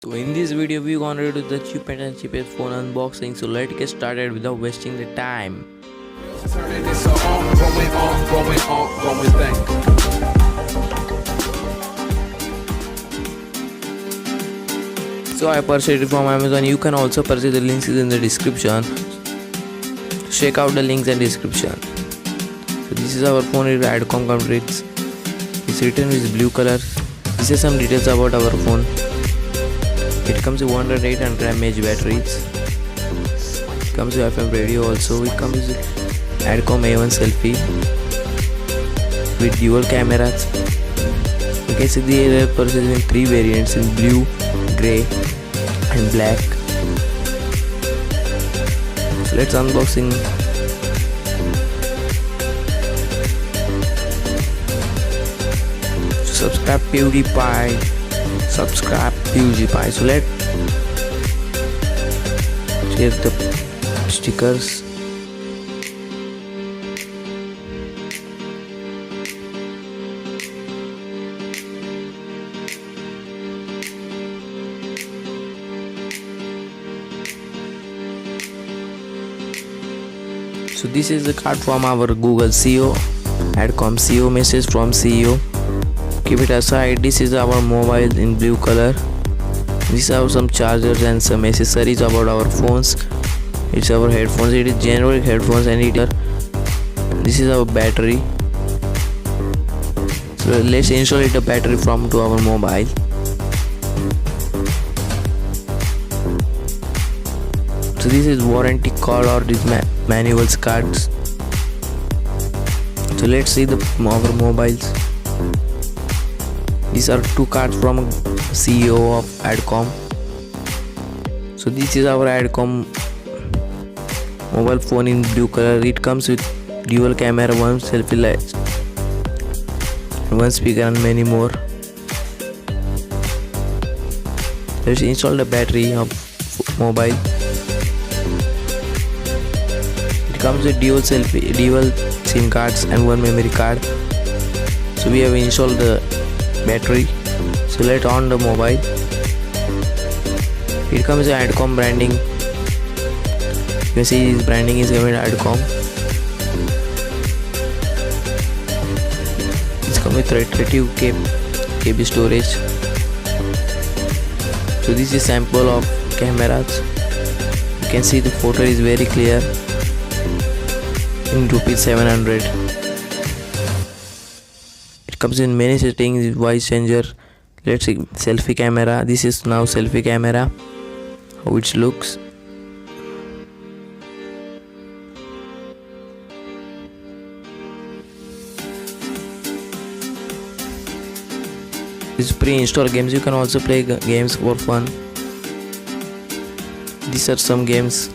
So in this video we gonna do the cheapest phone unboxing. So let's get started without wasting the time. Turning this on, going back. So I purchased it from Amazon. You can also purchase the links in the description. Check out the links and description. So this is our phone. It's Adcom company. It's written with blue color. This is some details about our phone. It comes with 108 mAh batteries. It comes with FM radio also. It comes with Adcom A1 selfie with dual cameras. You can see they are purchased in 3 variants in blue, grey and black. So let's unboxing. Subscribe PewDiePie. So let's check the stickers. So this is the card from our Google CEO, Adcom CEO, message from CEO. Keep it aside. This is our mobile in blue color. These are some chargers and some accessories about our phones. It's our headphones. It is generic headphones and this is our battery. So let's install the battery from to our mobile. So this is warranty card or this manuals cards. So let's see our mobiles. These are 2 cards from CEO of Adcom. So this is our Adcom mobile phone in blue color. It comes with dual camera, 1 selfie light, 1 speaker and many more. Let's install the battery of mobile. It comes with dual SIM cards and 1 memory card. So we have installed the battery. So let's on the mobile. It comes with Adcom branding. You can see this branding is given Adcom. It's come with 32 KB storage. So this is sample of cameras. You can see the photo is very clear in ₹700. Comes in many settings, voice changer. Let's see selfie camera. This is now selfie camera, how it looks. This pre-installed games. You can also play games for fun. These are some games.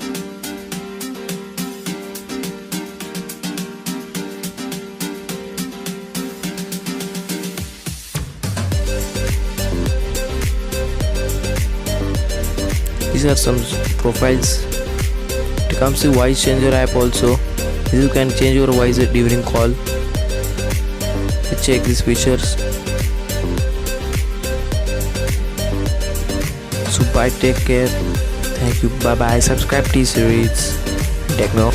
These are some profiles. It comes with voice changer app also. You can change your voice during call. Let's check these features. So bye, take care. Thank you. Bye bye. Subscribe T-Series Techno.